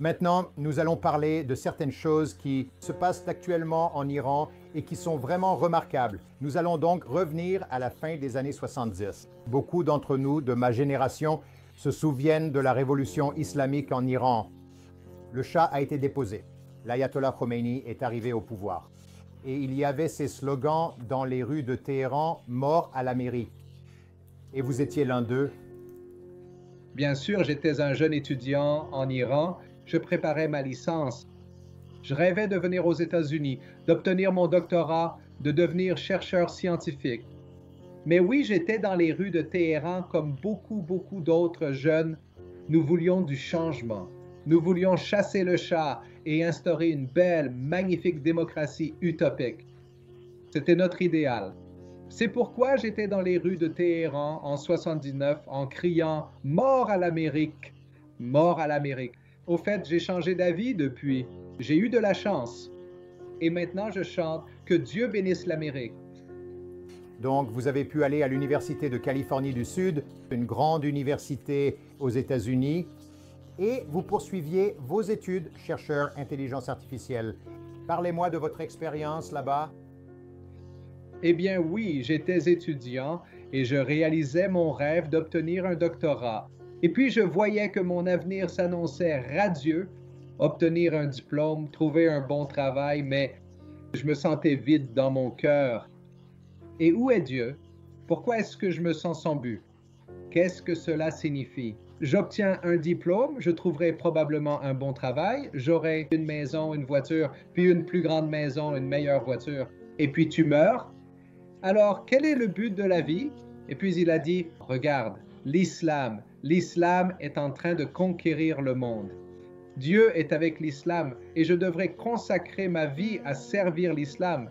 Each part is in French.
Maintenant, nous allons parler de certaines choses qui se passent actuellement en Iran et qui sont vraiment remarquables. Nous allons donc revenir à la fin des années 70. Beaucoup d'entre nous, de ma génération, se souviennent de la révolution islamique en Iran. Le Shah a été déposé. L'ayatollah Khomeini est arrivé au pouvoir. Et il y avait ces slogans dans les rues de Téhéran, mort à l'Amérique. Et vous étiez l'un d'eux. Bien sûr, j'étais un jeune étudiant en Iran. Je préparais ma licence. Je rêvais de venir aux États-Unis, d'obtenir mon doctorat, de devenir chercheur scientifique. Mais oui, j'étais dans les rues de Téhéran comme beaucoup d'autres jeunes. Nous voulions du changement. Nous voulions chasser le Shah et instaurer une belle, magnifique démocratie utopique. C'était notre idéal. C'est pourquoi j'étais dans les rues de Téhéran en 79 en criant « Mort à l'Amérique! Mort à l'Amérique! » Au fait, j'ai changé d'avis depuis. J'ai eu de la chance. Et maintenant, je chante « Que Dieu bénisse l'Amérique ». Donc, vous avez pu aller à l'Université de Californie du Sud, une grande université aux États-Unis, et vous poursuiviez vos études, chercheur intelligence artificielle. Parlez-moi de votre expérience là-bas. Eh bien oui, j'étais étudiant et je réalisais mon rêve d'obtenir un doctorat. Et puis je voyais que mon avenir s'annonçait radieux, obtenir un diplôme, trouver un bon travail, mais je me sentais vide dans mon cœur. Et où est Dieu? Pourquoi est-ce que je me sens sans but? Qu'est-ce que cela signifie? J'obtiens un diplôme, je trouverai probablement un bon travail, j'aurai une maison, une voiture, puis une plus grande maison, une meilleure voiture. Et puis tu meurs? Alors, quel est le but de la vie? Et puis il a dit, regarde, l'islam. L'islam est en train de conquérir le monde. Dieu est avec l'islam et je devrais consacrer ma vie à servir l'islam.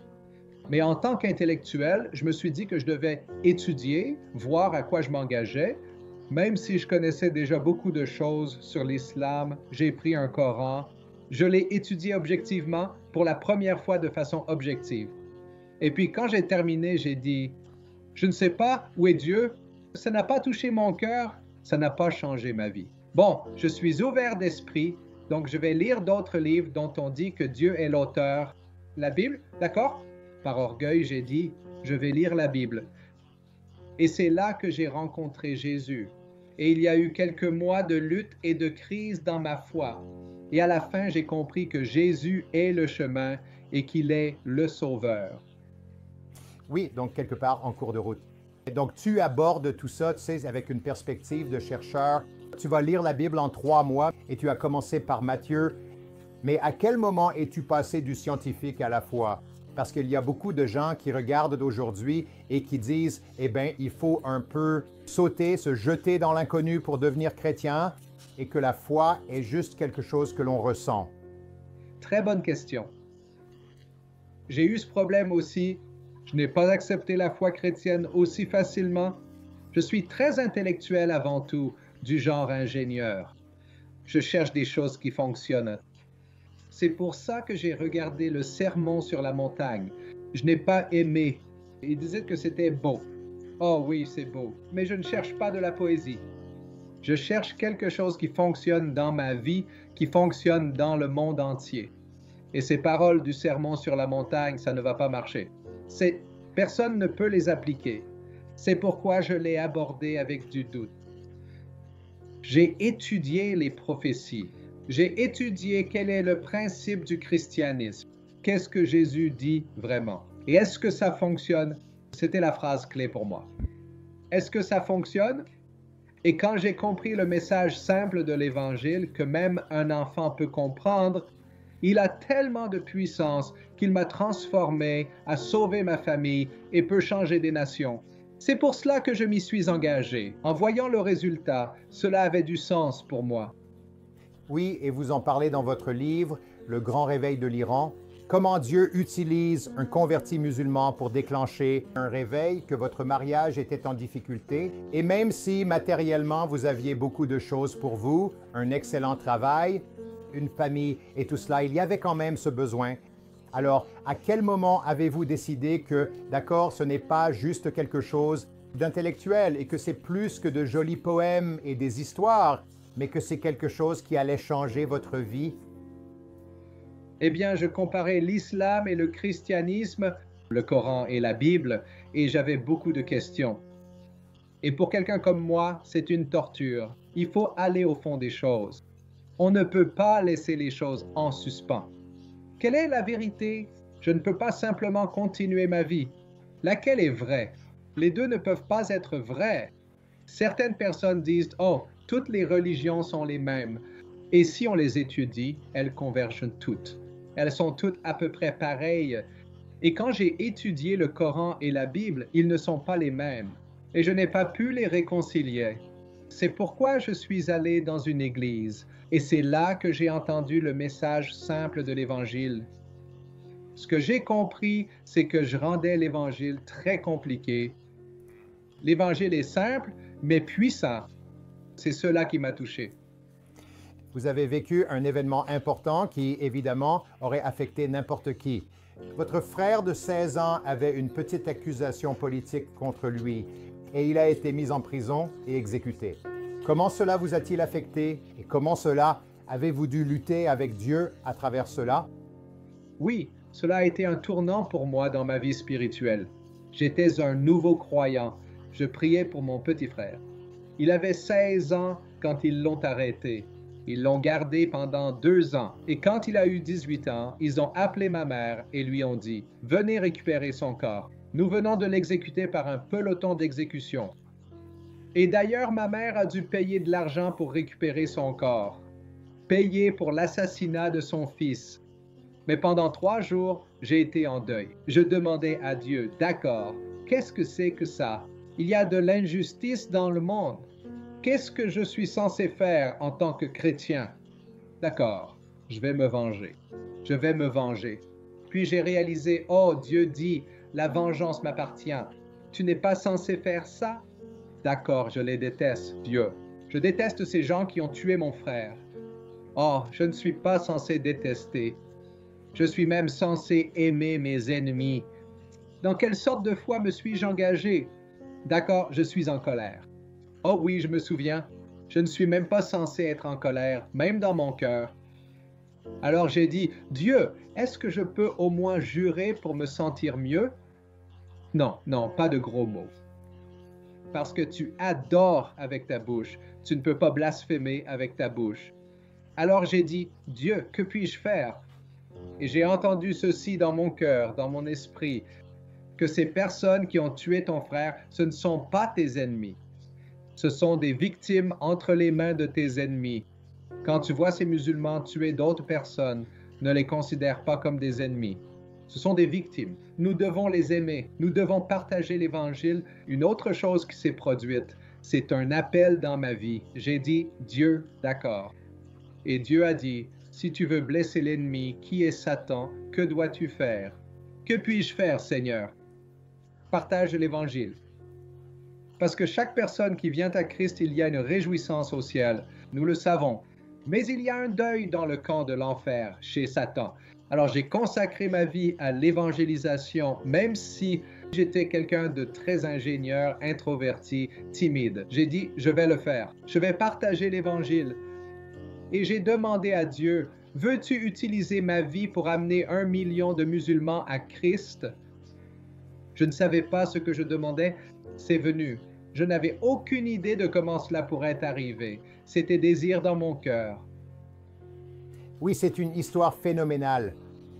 Mais en tant qu'intellectuel, je me suis dit que je devais étudier, voir à quoi je m'engageais. Même si je connaissais déjà beaucoup de choses sur l'islam, j'ai pris un Coran, je l'ai étudié objectivement pour la première fois de façon objective. Et puis quand j'ai terminé, j'ai dit, je ne sais pas où est Dieu, ça n'a pas touché mon cœur, ça n'a pas changé ma vie. Bon, je suis ouvert d'esprit, donc je vais lire d'autres livres dont on dit que Dieu est l'auteur. La Bible, d'accord? Par orgueil, j'ai dit, je vais lire la Bible. Et c'est là que j'ai rencontré Jésus. Et il y a eu quelques mois de lutte et de crise dans ma foi. Et à la fin, j'ai compris que Jésus est le chemin et qu'il est le sauveur. Oui, donc quelque part en cours de route. Et donc tu abordes tout ça, tu sais, avec une perspective de chercheur. Tu vas lire la Bible en 3 mois et tu as commencé par Matthieu. Mais à quel moment es-tu passé du scientifique à la foi? Parce qu'il y a beaucoup de gens qui regardent d'aujourd'hui et qui disent, eh bien, il faut un peu sauter, se jeter dans l'inconnu pour devenir chrétien et que la foi est juste quelque chose que l'on ressent. Très bonne question. J'ai eu ce problème aussi. Je n'ai pas accepté la foi chrétienne aussi facilement. Je suis très intellectuel avant tout, du genre ingénieur. Je cherche des choses qui fonctionnent. C'est pour ça que j'ai regardé le Sermon sur la montagne. Je n'ai pas aimé. Il disait que c'était beau. Oh oui, c'est beau. Mais je ne cherche pas de la poésie. Je cherche quelque chose qui fonctionne dans ma vie, qui fonctionne dans le monde entier. Et ces paroles du Sermon sur la montagne, ça ne va pas marcher. Personne ne peut les appliquer. C'est pourquoi je l'ai abordé avec du doute. J'ai étudié les prophéties. J'ai étudié quel est le principe du christianisme. Qu'est-ce que Jésus dit vraiment? Et est-ce que ça fonctionne? C'était la phrase clé pour moi. Est-ce que ça fonctionne? Et quand j'ai compris le message simple de l'Évangile que même un enfant peut comprendre, il a tellement de puissance qu'il m'a transformé, a sauvé ma famille et peut changer des nations. C'est pour cela que je m'y suis engagé. En voyant le résultat, cela avait du sens pour moi. Oui, et vous en parlez dans votre livre, Le grand réveil de l'Iran, comment Dieu utilise un converti musulman pour déclencher un réveil, que votre mariage était en difficulté, et même si matériellement vous aviez beaucoup de choses pour vous, un excellent travail, une famille et tout cela, il y avait quand même ce besoin. Alors, à quel moment avez-vous décidé que, d'accord, ce n'est pas juste quelque chose d'intellectuel et que c'est plus que de jolis poèmes et des histoires, mais que c'est quelque chose qui allait changer votre vie? Eh bien, je comparais l'islam et le christianisme, le Coran et la Bible, et j'avais beaucoup de questions. Et pour quelqu'un comme moi, c'est une torture. Il faut aller au fond des choses. On ne peut pas laisser les choses en suspens. Quelle est la vérité? Je ne peux pas simplement continuer ma vie. Laquelle est vraie? Les deux ne peuvent pas être vrais. Certaines personnes disent, oh, toutes les religions sont les mêmes. Et si on les étudie, elles convergent toutes. Elles sont toutes à peu près pareilles. Et quand j'ai étudié le Coran et la Bible, ils ne sont pas les mêmes. Et je n'ai pas pu les réconcilier. C'est pourquoi je suis allé dans une église. Et c'est là que j'ai entendu le message simple de l'Évangile. Ce que j'ai compris, c'est que je rendais l'Évangile très compliqué. L'Évangile est simple, mais puissant. C'est cela qui m'a touché. Vous avez vécu un événement important qui, évidemment, aurait affecté n'importe qui. Votre frère de 16 ans avait une petite accusation politique contre lui et il a été mis en prison et exécuté. Comment cela vous a-t-il affecté et comment cela avez-vous dû lutter avec Dieu à travers cela? Oui, cela a été un tournant pour moi dans ma vie spirituelle. J'étais un nouveau croyant. Je priais pour mon petit frère. Il avait 16 ans quand ils l'ont arrêté. Ils l'ont gardé pendant 2 ans. Et quand il a eu 18 ans, ils ont appelé ma mère et lui ont dit « Venez récupérer son corps. Nous venons de l'exécuter par un peloton d'exécution. » Et d'ailleurs, ma mère a dû payer de l'argent pour récupérer son corps. Payer pour l'assassinat de son fils. Mais pendant 3 jours, j'ai été en deuil. Je demandais à Dieu « D'accord, qu'est-ce que c'est que ça? Il y a de l'injustice dans le monde. Qu'est-ce que je suis censé faire en tant que chrétien? D'accord, je vais me venger. Je vais me venger. Puis j'ai réalisé, oh, Dieu dit, la vengeance m'appartient. Tu n'es pas censé faire ça? D'accord, je les déteste, Dieu. Je déteste ces gens qui ont tué mon frère. Oh, je ne suis pas censé détester. Je suis même censé aimer mes ennemis. Dans quelle sorte de foi me suis-je engagé? D'accord, je suis en colère. Oh oui, je me souviens, je ne suis même pas censé être en colère, même dans mon cœur. Alors j'ai dit, Dieu, est-ce que je peux au moins jurer pour me sentir mieux? Non, non, pas de gros mots. Parce que tu adores avec ta bouche, tu ne peux pas blasphémer avec ta bouche. Alors j'ai dit, Dieu, que puis-je faire? Et j'ai entendu ceci dans mon cœur, dans mon esprit, que ces personnes qui ont tué ton frère, ce ne sont pas tes ennemis. Ce sont des victimes entre les mains de tes ennemis. Quand tu vois ces musulmans tuer d'autres personnes, ne les considère pas comme des ennemis. Ce sont des victimes. Nous devons les aimer. Nous devons partager l'Évangile. Une autre chose qui s'est produite, c'est un appel dans ma vie. J'ai dit, Dieu, d'accord. Et Dieu a dit, si tu veux blesser l'ennemi, qui est Satan, que dois-tu faire? Que puis-je faire, Seigneur? Partage l'Évangile. Parce que chaque personne qui vient à Christ, il y a une réjouissance au ciel. Nous le savons. Mais il y a un deuil dans le camp de l'enfer, chez Satan. Alors j'ai consacré ma vie à l'évangélisation, même si j'étais quelqu'un de très ingénieur, introverti, timide. J'ai dit, je vais le faire. Je vais partager l'Évangile. Et j'ai demandé à Dieu, veux-tu utiliser ma vie pour amener 1 million de musulmans à Christ? Je ne savais pas ce que je demandais. C'est venu. Je n'avais aucune idée de comment cela pourrait arriver. C'était désir dans mon cœur. Oui, c'est une histoire phénoménale.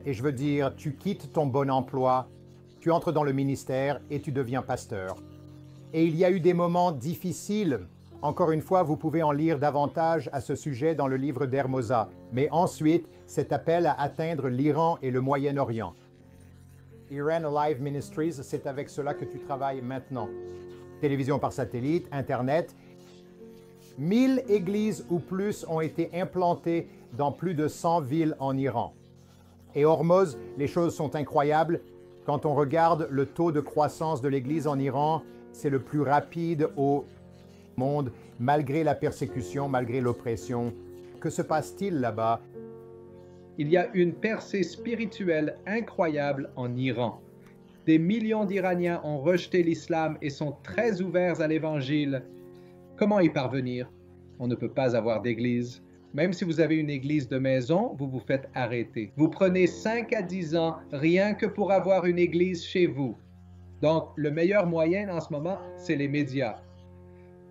Et je veux dire, tu quittes ton bon emploi, tu entres dans le ministère et tu deviens pasteur. Et il y a eu des moments difficiles. Encore une fois, vous pouvez en lire davantage à ce sujet dans le livre d'Hermosa. Mais ensuite, cet appel à atteindre l'Iran et le Moyen-Orient. Iran Alive Ministries, c'est avec cela que tu travailles maintenant. Télévision par satellite, Internet. 1000 églises ou plus ont été implantées dans plus de 100 villes en Iran. Et Hormoz, les choses sont incroyables. Quand on regarde le taux de croissance de l'Église en Iran, c'est le plus rapide au monde, malgré la persécution, malgré l'oppression. Que se passe-t-il là-bas? Il y a une percée spirituelle incroyable en Iran. Des millions d'Iraniens ont rejeté l'islam et sont très ouverts à l'Évangile. Comment y parvenir? on ne peut pas avoir d'église. Même si vous avez une église de maison, vous vous faites arrêter. Vous prenez 5 à 10 ans rien que pour avoir une église chez vous. Donc, le meilleur moyen en ce moment, c'est les médias.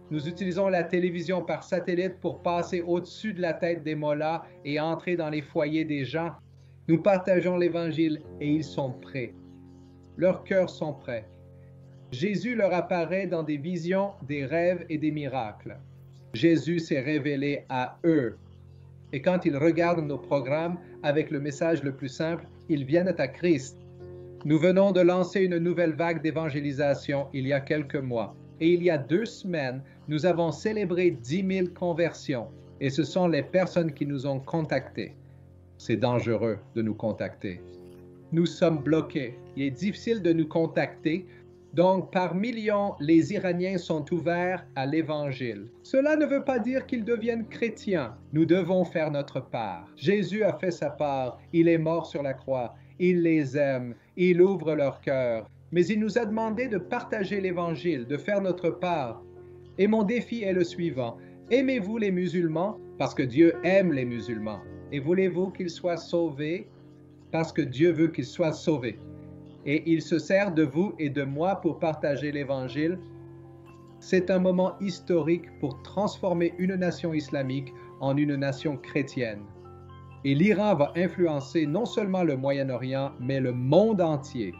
Nous utilisons la télévision par satellite pour passer au-dessus de la tête des mollahs et entrer dans les foyers des gens. Nous partageons l'Évangile et ils sont prêts. Leurs cœurs sont prêts. Jésus leur apparaît dans des visions, des rêves et des miracles. Jésus s'est révélé à eux. Et quand ils regardent nos programmes avec le message le plus simple, ils viennent à Christ. Nous venons de lancer une nouvelle vague d'évangélisation il y a quelques mois. Et il y a 2 semaines, nous avons célébré 10 000 conversions. Et ce sont les personnes qui nous ont contactés. C'est dangereux de nous contacter. Nous sommes bloqués. Il est difficile de nous contacter. Donc, par millions, les Iraniens sont ouverts à l'Évangile. Cela ne veut pas dire qu'ils deviennent chrétiens. Nous devons faire notre part. Jésus a fait sa part. Il est mort sur la croix. Il les aime. Il ouvre leur cœur. Mais il nous a demandé de partager l'Évangile, de faire notre part. Et mon défi est le suivant. Aimez-vous les musulmans parce que Dieu aime les musulmans. Et voulez-vous qu'ils soient sauvés parce que Dieu veut qu'ils soient sauvés. Et il se sert de vous et de moi pour partager l'Évangile. C'est un moment historique pour transformer une nation islamique en une nation chrétienne. Et l'Iran va influencer non seulement le Moyen-Orient, mais le monde entier.